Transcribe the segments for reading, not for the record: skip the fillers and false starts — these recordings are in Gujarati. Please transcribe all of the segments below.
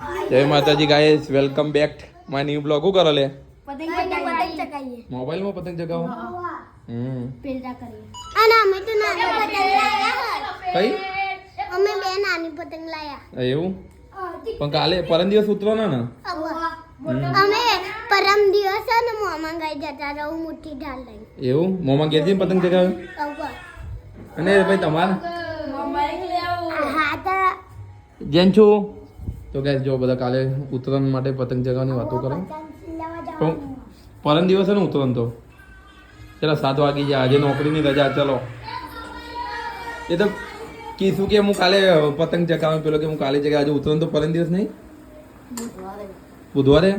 જય માતાજી guys, welcome back my new blog. શું કરો લે? પતંગ ચગાવીએ. મોબાઈલમાં પતંગ ચગાવો? પેલા કરીએ. અને અમે તો નાની પતંગ લાયા. કઈ? અમે બે નાની પતંગ લાયા. એવું? પણ કાલે પરમ દિવસ ઉતરવાના ને? અમે પરમ દિવસે ને મોમાં ગઈ જતા રહું મોટી ઢાલ લઈ. એવું? મોમાં ગયા છે પતંગ ચગાવે? અને ભાઈ તમારે? હા તો જેન છું તો ગાઈસ જો બધા કાલે ઉત્તરાયણ માટે પતંગ ચગાવવાની વાતો કરો. પણ પરમ દિવસે ને ઉત્તરાયણ તો ચલો 7 વાગી જાય, આજે નોકરીની રજા. ચલો એ તો કીધું કે હું કાલે પતંગ ચગાવું, પેલો કે હું કાલે ચગાવ. આજે ઉત્તરાયણ તો પરમ દિવસ નહીં, બુધવારે.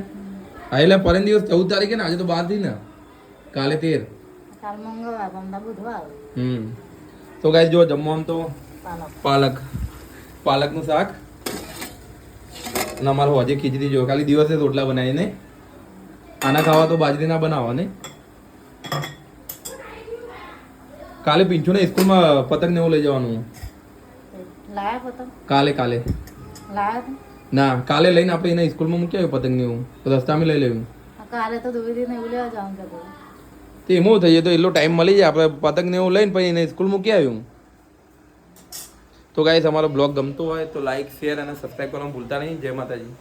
હા એટલે પરમ દિવસ 14 તારીખે ને, આજે તો 12 થી ને, કાલે 13. કાલ મંગળવાર, પમદા બુધવાર. તો ગાઈસ જો જમવાનું તો પાલકનું શાક અને અમારે હોજે ખીચડી. જો ખાલી દિવસે રોટલા બનાવી ને આના ખાવા તો બાજરીના બનાવવા ને. કાલે પિંચુ ને સ્કૂલમાં પતંગ ને એવું લઈ જવાનું. લાયા પતંગ? કાલે લાયા ના, કાલે લઈને આપણે એને સ્કૂલમાં મૂકી આવ્યું પતંગ ને એવું, રસ્તામાં લઈ લેવું. કાલે તો દુવિધીને એવું લેવા જવાનું છે. તે એમ થઈ જાય તો એટલો ટાઈમ મળી જાય, આપણે પતંગ ને એવું લઈને પછી એને સ્કૂલ મૂકી આવ્યું. તો ગાઈસ અમારો બ્લોગ ગમતો હોય તો લાઈક, શેર અને સબસ્ક્રાઈબ કરવાનું ભૂલતા નહીં. જય માતાજી.